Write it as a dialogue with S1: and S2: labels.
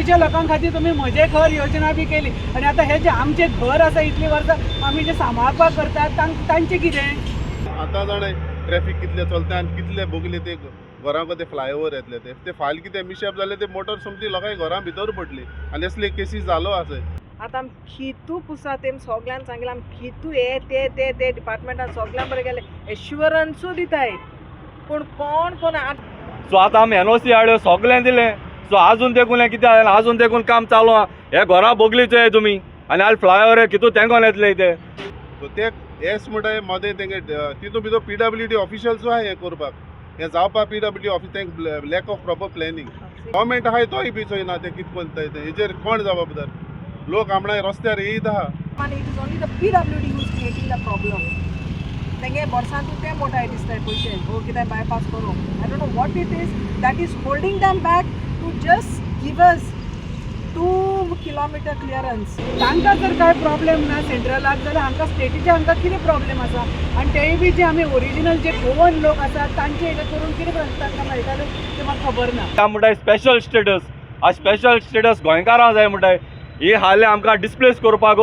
S1: गोंयच्या लोकां खातीर तुमी म्हजे घर योजना बी केली आनी आतां हे जे आमचे घर आसा इतली वर्सां आमी जे सांबाळपाक करतात तांचें कितें?
S2: आतां जाणा ट्रॅफिक कितले चलता आनी कितले बोगले ते घरां कडेन फ्लायओवर येतले ते फायल कितें मिशॅप जाले ते मोटर सोमती लोकांय घरां भितर पडली आनी असले केसीस जालो आसा.
S3: आतां आमी खितू पुसा तेम सगळ्यांक सांगलें आमी खितू हे ते डिपार्टमेंटान सगळ्यां बरें गेले एश्युरन्सूय दिताय पूण कोण
S4: सो आतां आमी NOC हाड्यो सगळें दिलें सो आजून देखून हें कितें जालें आजून देखून काम चालू आहा हे घरा बोगलीचे तुमी आनी आल फ्लायओवर कितू तेंकोन येतले ते
S2: सो ते एस म्हणटा मदें तेंगे तितून भितर PWD ऑफिशल्सूय आहा हें करपाक हें जावपाक PWD office तेंक lack of proper planning government आहाय तोय बी चोयना ते कितें कोन्ताय ते हेजेर कोण जबाबदार लोक आमणाय रस्त्यार येयत आहा.
S3: आनी it is only the PWD who is creating the problem तेंगे वर्सांतून ते मोटाय दिसताय पयशे वो कितें बायपास करूं I don't know what it is that is holding them back to just give us 2 kilometre clearance.
S1: तांकां जर काय प्रॉब्लेम ना सेंट्रलाक जाल्यार हांकां स्टेटीचे हांकां कितें प्रॉब्लेम आसा आनी तेय बी जे आमी ओरिजिनल जे गोवन लोक आसात तांचे हें करून कितें तांकां मेळटालें तें म्हाका खबर ना.
S4: काय म्हणटाय स्पेशल स्टेटस आ स्पेशल स्टेटस गोंयकारां जाय म्हणटाय ही हाले आमकां डिस्प्लेस करपाक